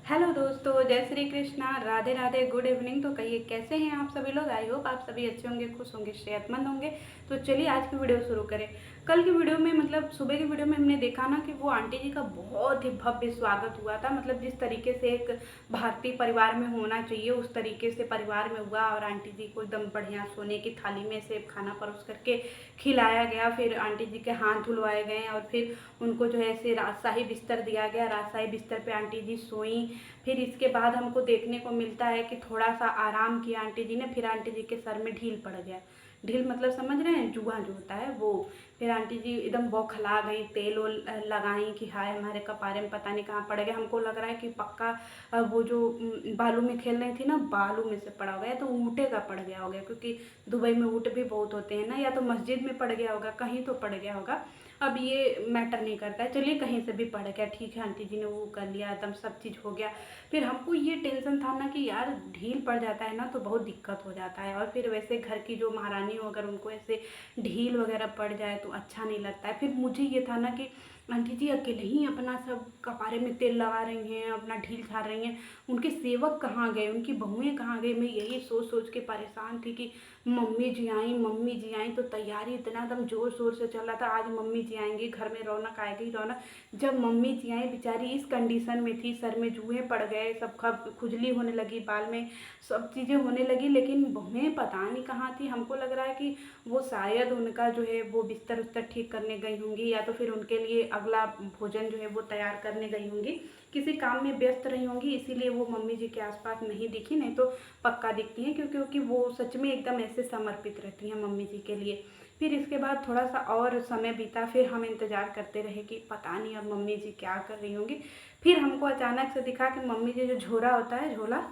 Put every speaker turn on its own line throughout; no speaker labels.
Hello दोस्तों, जय Shri Krishna, Radhe Radhe, good evening. तो कहिए कैसे हैं आप सभी लोग। आई होप आप सभी अच्छे होंगे, खुश होंगे, सेहतमंद होंगे। तो चलिए आज की वीडियो शुरू करें। कल की वीडियो में मतलब सुबह की वीडियो में हमने देखा ना कि वो आंटी जी का बहुत ही भव्य स्वागत हुआ था। मतलब जिस तरीके से एक भारतीय परिवार में होना चाहिए उस तरीके से परिवार में हुआ। और आंटी जी को एकदम बढ़िया सोने की थाली में से खाना परोस करके खिलाया गया। फिर आंटी जी के हाथ धुलवाए गए और फिर उनको जो है ऐसे राजशाही बिस्तर दिया गया। राजशाही बिस्तर पे आंटी जी सोई। फिर इसके बाद हमको देखने को मिलता है कि थोड़ा सा आराम किया आंटी जी ने। फिर आंटी जी के सर में ढील पड़ गया। ढील मतलब समझ रहे हैं, जुआ जो होता है वो। फिर आंटी जी एकदम बौखला गई, तेल लगाई कि हाय हमारे कपारे में पता नहीं कहाँ पड़ गया। हमको लग रहा है कि पक्का वो जो बालू में खेल रही थी ना, बालू में से पड़ा हुआ है तो ऊँटे का पड़ गया होगा, क्योंकि दुबई में ऊँट भी बहुत होते हैं ना। या तो मस्जिद में पड़ गया होगा, कहीं तो पड़ गया होगा। अब ये मैटर नहीं करता है, चलिए कहीं से भी पड़ गया, ठीक है। आंटी जी ने वो कर लिया, एकदम सब चीज़ हो गया। फिर हमको ये टेंशन था ना कि यार ढील पड़ जाता है ना तो बहुत दिक्कत हो जाता है। और फिर वैसे घर की जो महारानी हो अगर उनको ऐसे ढील वगैरह पड़ जाए तो अच्छा नहीं लगता है। फिर मुझे ये था ना कि आंटी जी अकेले ही अपना सब कपारे में तेल लगा रही हैं, अपना ढील झाड़ रही हैं। उनके सेवक कहाँ गए, उनकी बहुएं कहाँ गई। मैं यही सोच सोच के परेशान थी कि मम्मी जी आई, मम्मी जी आई। तो तैयारी इतना एकदम जोर शोर से चल रहा था, आज मम्मी जी आएंगी, घर में रौनक आएगी रौनक। जब मम्मी जी आई बेचारी इस कंडीशन में थी, सर में जुएँ पड़ गए, सब खुजली होने लगी, बाल में सब चीज़ें होने लगी। लेकिन बहुएं पता नहीं कहाँ थी। हमको लग रहा है कि वो शायद उनका जो है वो बिस्तर उस्तर ठीक करने गई होंगी, या तो फिर उनके लिए अगला भोजन जो है वो तैयार करने गई होंगी, किसी काम में व्यस्त रही होंगी, इसीलिए वो मम्मी जी के आसपास नहीं दिखी। नहीं तो पक्का दिखती हैं, क्योंकि वो सच में एकदम ऐसे समर्पित रहती हैं मम्मी जी के लिए। फिर इसके बाद थोड़ा सा और समय बीता, फिर हम इंतज़ार करते रहे कि पता नहीं अब मम्मी जी क्या कर रही होंगी। फिर हमको अचानक से दिखा कि मम्मी जी जो झोला होता है, झोला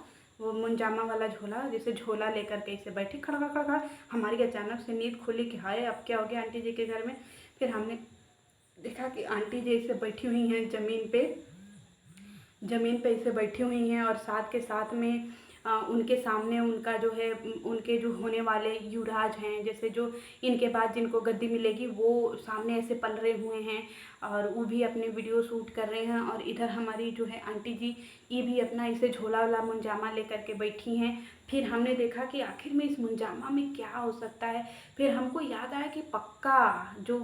वो मुंजामा वाला झोला, जैसे झोला लेकर के इसे बैठी खड़ा खड़ा खड़ा। हमारी अचानक से नींद खुली कि हाय अब क्या हो गया आंटी जी के घर में। फिर हमने देखा कि आंटी जी ऐसे बैठी हुई हैं ज़मीन पे, ज़मीन पे ऐसे बैठी हुई हैं। और साथ के साथ में उनके सामने उनका जो है उनके जो होने वाले युवराज हैं, जैसे जो इनके बाद जिनको गद्दी मिलेगी वो सामने ऐसे पलरे हुए हैं और वो भी अपने वीडियो शूट कर रहे हैं। और इधर हमारी जो है आंटी जी ये भी अपना इसे झोला वाला मुंजामा लेकर के बैठी हैं। फिर हमने देखा कि आखिर में इस मुंजामा में क्या हो सकता है। फिर हमको याद आया कि पक्का जो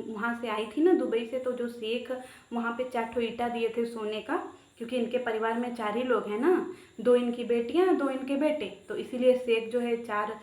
वहाँ से आई थी ना दुबई से, तो जो शेख वहाँ पे 4 ठो ईंटा दिए थे सोने का, क्योंकि इनके परिवार में 4 ही लोग हैं ना, 2 इनकी बेटियां, 2 इनके बेटे। तो इसीलिए शेख जो है 4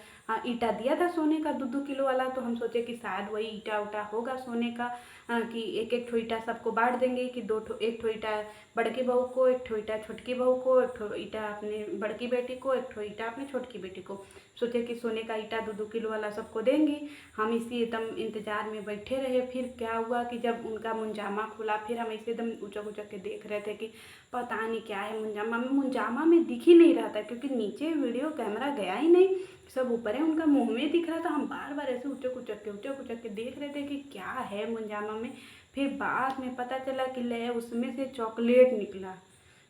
ईंटा दिया था सोने का 2-2 किलो वाला। तो हम सोचे कि शायद वही ईंटा उटा होगा सोने का, कि एक एक ठो ईंटा सबको बांट देंगे, कि 2 ठो, एक ठो ईंटा बड़की बहू को, एक ठो ईंटा छोटकी बहू को, एक ठो ईंटा अपने बड़की बेटी को, एक ठो ईंटा अपने छोटकी बेटी को। सोचे कि सोने का ईंटा 2-2 किलो वाला सबको देंगे। हम इसी एकदम इंतज़ार में बैठे रहे। फिर क्या हुआ कि जब उनका मुंजामा खुला, फिर हम ऐसे एकदम उचक उचक के देख रहे थे कि पता नहीं क्या है मुंजामा में। मुंजामा में दिख ही नहीं रहा था, क्योंकि नीचे वीडियो कैमरा गया ही नहीं, सब ऊपर है, उनका मुंह में दिख रहा था। हम बार बार ऐसे उचक उचक के देख रहे थे कि क्या है मुंजामा में। फिर बाद में पता चला कि ले उसमें से चॉकलेट निकला।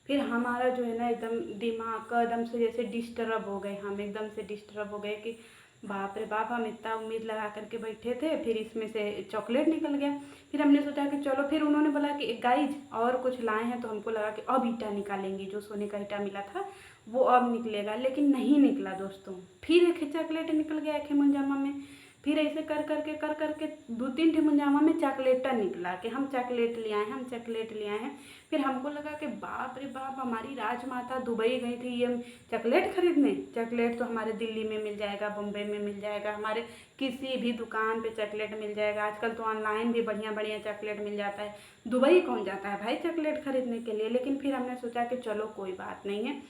फिर हमारा जो है ना एकदम दिमाग का एकदम से जैसे डिस्टर्ब हो गए, हम एकदम से डिस्टर्ब हो गए कि बाप रे बाप, हम इतना उम्मीद लगा करके बैठे थे, फिर इसमें से चॉकलेट निकल गया। फिर हमने सोचा कि चलो, फिर उन्होंने बोला कि गाइज और कुछ लाए हैं, तो हमको लगा कि अब ईंटा निकालेंगी, जो सोने का ईंटा मिला था वो अब निकलेगा। लेकिन नहीं निकला दोस्तों। फिर एक चॉकलेट निकल गया एक मुंजामा में। फिर ऐसे कर करके 2-3 ठे मुंजामा में चॉकलेट निकला कि हम चॉकलेट ले आए, हम चॉकलेट ले आए हैं। फिर हमको लगा कि बाप रे बाप, हमारी राजमाता दुबई गई थी ये चॉकलेट खरीदने। चॉकलेट तो हमारे दिल्ली में मिल जाएगा, बम्बई में मिल जाएगा, हमारे किसी भी दुकान पे चॉकलेट मिल जाएगा। आजकल तो ऑनलाइन भी बढ़िया बढ़िया चॉकलेट मिल जाता है। दुबई कौन जाता है भाई चॉकलेट खरीदने के लिए। लेकिन फिर हमने सोचा कि चलो कोई बात नहीं है।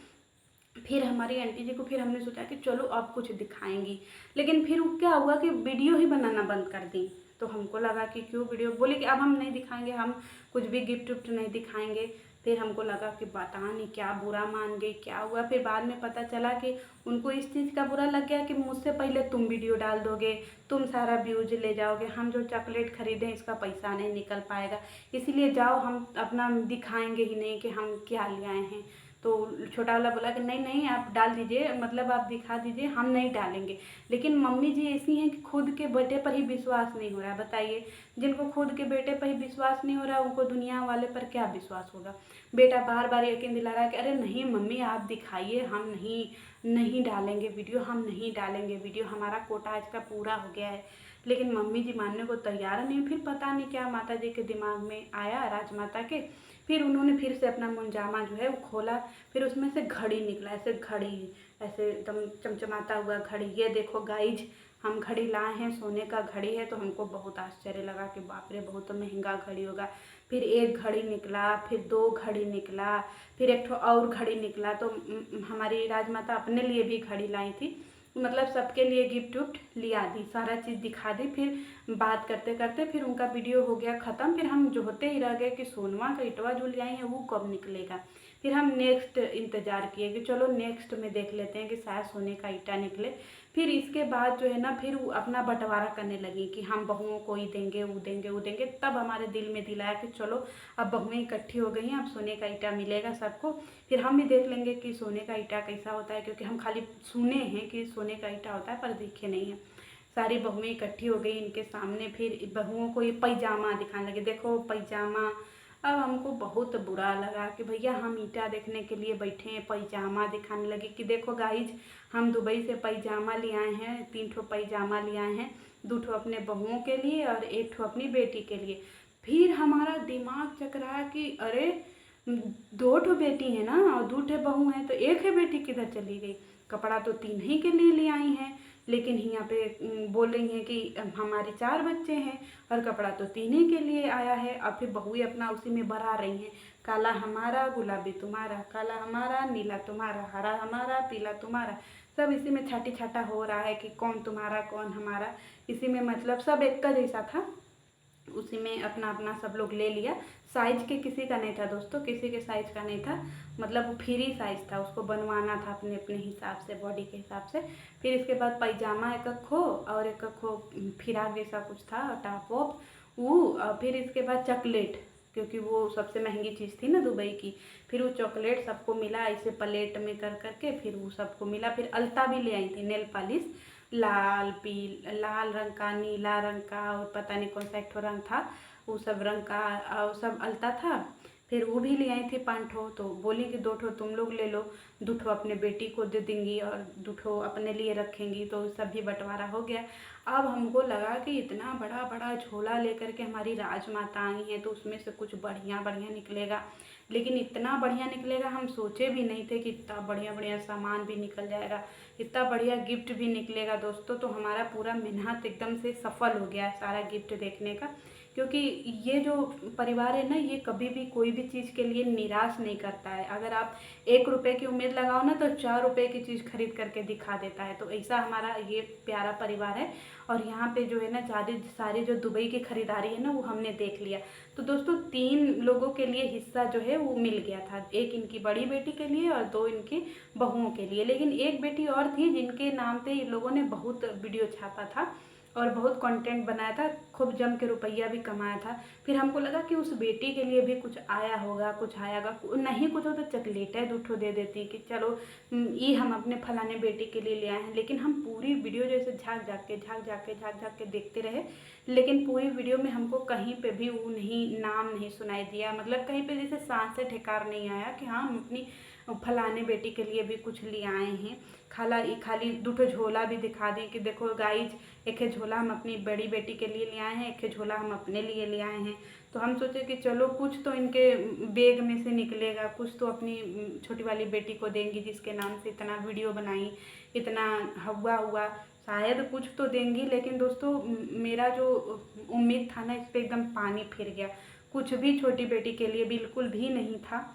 फिर हमारी आंटी जी को फिर हमने सोचा कि चलो अब कुछ दिखाएंगी। लेकिन फिर वो क्या हुआ कि वीडियो ही बनाना बंद कर दी। तो हमको लगा कि क्यों वीडियो, बोले कि अब हम नहीं दिखाएंगे, हम कुछ भी गिफ्ट विफ्ट नहीं दिखाएंगे। फिर हमको लगा कि पता नहीं क्या बुरा मान गई, क्या हुआ। फिर बाद में पता चला कि उनको इस चीज़ का बुरा लग गया कि मुझसे पहले तुम वीडियो डाल दोगे, तुम सारा व्यूज ले जाओगे, हम जो चॉकलेट खरीदें इसका पैसा नहीं निकल पाएगा, इसीलिए जाओ हम अपना दिखाएंगे ही नहीं कि हम क्या ले आए हैं। तो छोटा वाला बोला कि नहीं नहीं आप डाल दीजिए, मतलब आप दिखा दीजिए, हम नहीं डालेंगे। लेकिन मम्मी जी ऐसी हैं कि खुद के बेटे पर ही विश्वास नहीं हो रहा है। बताइए, जिनको खुद के बेटे पर ही विश्वास नहीं हो रहा उनको दुनिया वाले पर क्या विश्वास होगा। बेटा बार बार यकीन दिला रहा है कि अरे नहीं मम्मी आप दिखाइए, हम नहीं डालेंगे वीडियो, हम नहीं डालेंगे वीडियो, हमारा कोटा आज का पूरा हो गया है। लेकिन मम्मी जी मानने को तैयार नहीं। फिर पता नहीं क्या माता जी के दिमाग में आया, राजमाता के, फिर उन्होंने फिर से अपना मुंजामा जो है वो खोला। फिर उसमें से घड़ी निकला, ऐसे घड़ी, ऐसे एकदम चमचमाता हुआ घड़ी। ये देखो गाइज, हम घड़ी लाए हैं, सोने का घड़ी है। तो हमको बहुत आश्चर्य लगा कि बाप रे बहुत महंगा घड़ी होगा। फिर एक घड़ी निकला, फिर 2 घड़ी निकला, फिर एक और घड़ी निकला। तो हमारी राजमाता अपने लिए भी घड़ी लाई थी, मतलब सबके लिए गिफ्ट उफ्ट लिया दी, सारा चीज़ दिखा दी। फिर बात करते करते फिर उनका वीडियो हो गया ख़त्म। फिर हम जो होते ही रह गए कि सोनवा का इटवा जो ले आई हैं वो कब निकलेगा। फिर हम नेक्स्ट इंतज़ार किए कि चलो नेक्स्ट में देख लेते हैं कि शायद सोने का ईटा निकले। फिर इसके बाद जो है ना फिर वो अपना बंटवारा करने लगी कि हम बहुओं को ही देंगे, वो देंगे, वो देंगे। तब हमारे दिल में दिलाया कि चलो अब बहुएं इकट्ठी हो गई हैं, अब सोने का ईटा मिलेगा सबको। फिर हम भी देख लेंगे कि सोने का ईटा कैसा होता है, क्योंकि हम खाली सुने हैं कि सोने का ईटा होता है पर देखे नहीं है। सारी बहुएं इकट्ठी हो गई इनके सामने। फिर बहुओं को ये पैजामा दिखाने लगे, देखो पैजामा। अब हमको बहुत बुरा लगा कि भैया हम ईटा देखने के लिए बैठे हैं, पैजामा दिखाने लगे कि देखो गाइज हम दुबई से पैजामा ले आए हैं, 3 ठो पैजामा ले आए हैं, 2 ठो अपने बहुओं के लिए और 1 ठो अपनी बेटी के लिए। फिर हमारा दिमाग चकराया कि अरे 2 ठो बेटी है ना और 2 ठे बहू हैं, तो 1 है बेटी किधर चली गई। कपड़ा तो 3 ही के लिए ले आई हैं, लेकिन यहाँ पे बोल रही हैं कि हमारे 4 बच्चे हैं और कपड़ा तो 3 ही के लिए आया है। और फिर बहुएं अपना उसी में बढ़ा रही हैं, काला हमारा, गुलाबी तुम्हारा, काला हमारा, नीला तुम्हारा, हरा हमारा, पीला तुम्हारा। सब इसी में छाटी छाटा हो रहा है कि कौन तुम्हारा कौन हमारा। इसी में मतलब सब एक का जैसा था, उसी में अपना अपना सब लोग ले लिया। साइज के किसी का नहीं था दोस्तों, किसी के साइज का नहीं था, मतलब फ्री साइज था, उसको बनवाना था अपने अपने हिसाब से, बॉडी के हिसाब से। फिर इसके बाद पैजामा एक खो और एक खो फिराक जैसा कुछ था, टॉप वॉप वो। और फिर इसके बाद चॉकलेट, क्योंकि वो सबसे महंगी चीज़ थी ना दुबई की। फिर वो चॉकलेट सबको मिला ऐसे प्लेट में कर करके, फिर वो सबको मिला। फिर अलता भी ले आई थी, नेल पॉलिश, लाल रंग का, नीला रंग का और पता नहीं कौन सा एक ठो रंग था, वो सब रंग का और सब अलता था। फिर वो भी ले आई थी 5 ठो। तो बोली कि 2 ठो तुम लोग ले लो, 2 ठो अपने बेटी को दे देंगी और 2 ठो अपने लिए रखेंगी। तो सब भी बंटवारा हो गया। अब हमको लगा कि इतना बड़ा बड़ा झोला लेकर के हमारी राजमाता आई हैं तो उसमें से कुछ बढ़िया बढ़िया निकलेगा। लेकिन इतना बढ़िया निकलेगा हम सोचे भी नहीं थे कि इतना बढ़िया बढ़िया सामान भी निकल जाएगा, इतना बढ़िया गिफ्ट भी निकलेगा दोस्तों। तो हमारा पूरा मेहनत एकदम से सफल हो गया है सारा गिफ्ट देखने का। क्योंकि ये जो परिवार है ना, ये कभी भी कोई भी चीज़ के लिए निराश नहीं करता है। अगर आप 1 रुपये की उम्मीद लगाओ ना तो 4 रुपये की चीज़ खरीद करके दिखा देता है। तो ऐसा हमारा ये प्यारा परिवार है। और यहाँ पे जो है ना सारी जो दुबई की खरीदारी है ना वो हमने देख लिया। तो दोस्तों 3 लोगों के लिए हिस्सा जो है वो मिल गया था, 1 इनकी बड़ी बेटी के लिए और 2 इनकी बहुओं के लिए। लेकिन एक बेटी और थी जिनके नाम पे इन लोगों ने बहुत वीडियो छापा था और बहुत कंटेंट बनाया था, खूब जम के रुपया भी कमाया था। फिर हमको लगा कि उस बेटी के लिए भी कुछ आया होगा, कुछ आएगा, नहीं कुछ हो तो चॉकलेट है 2 ठो दे देती कि चलो ये हम अपने फलाने बेटी के लिए ले आए हैं। लेकिन हम पूरी वीडियो जैसे झाँक झाँक के देखते रहे, लेकिन पूरी वीडियो में हमको कहीं पे भी वो नाम नहीं सुनाई दिया। मतलब कहीं पे जैसे सांस से ठेकार नहीं आया कि हाँ हम अपनी फलाने बेटी के लिए भी कुछ ले आए हैं। खाली 2 ठो झोला भी दिखा दें कि देखो गाइज, एक झोला हम अपनी बड़ी बेटी के लिए ले आए हैं, एक झोला हम अपने लिए ले आए हैं। तो हम सोचे कि चलो कुछ तो इनके बैग में से निकलेगा, कुछ तो अपनी छोटी वाली बेटी को देंगी जिसके नाम से इतना वीडियो बनाई, इतना हुआ, शायद कुछ तो देंगी। लेकिन दोस्तों मेरा जो उम्मीद था ना इस पर एकदम पानी फिर गया। कुछ भी छोटी बेटी के लिए बिल्कुल भी नहीं था।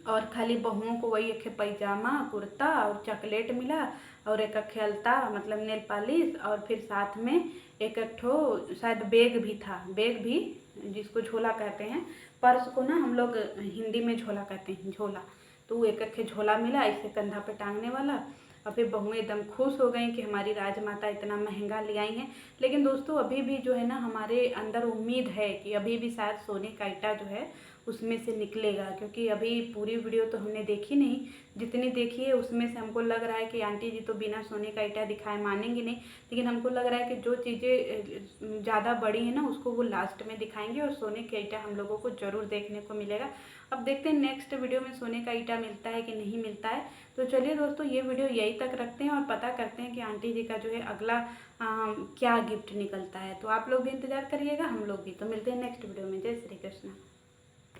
और खाली बहुओं को वही एक पैजामा, कुर्ता और चॉकलेट मिला और एक अलता, मतलब नेल पॉलिश, और फिर साथ में एक ठो शायद बैग भी था, बैग भी जिसको झोला कहते हैं। पर्स को ना हम लोग हिंदी में झोला कहते हैं, झोला। तो एक झोला मिला इसे कंधा पे टांगने वाला। और फिर बहुएं एकदम खुश हो गई कि हमारी राजमाता इतना महंगा ले आई हैं। लेकिन दोस्तों अभी भी जो है ना हमारे अंदर उम्मीद है कि अभी भी शायद सोने का ईटा जो है उसमें से निकलेगा, क्योंकि अभी पूरी वीडियो तो हमने देखी नहीं, जितनी देखी है उसमें से हमको लग रहा है कि आंटी जी तो बिना सोने का ईंटा दिखाए मानेंगे नहीं, लेकिन हमको लग रहा है कि जो चीज़ें ज़्यादा बड़ी हैं ना उसको वो लास्ट में दिखाएंगे और सोने का ईंटा हम लोगों को ज़रूर देखने को मिलेगा। अब देखते हैं नेक्स्ट वीडियो में सोने का ईंटा मिलता है कि नहीं मिलता है। तो चलिए दोस्तों, ये वीडियो यहीं तक रखते हैं और पता करते हैं कि आंटी जी का जो है अगला क्या गिफ्ट निकलता है। तो आप लोग भी इंतज़ार करिएगा, हम लोग भी। तो मिलते हैं नेक्स्ट वीडियो में। जय श्री कृष्ण।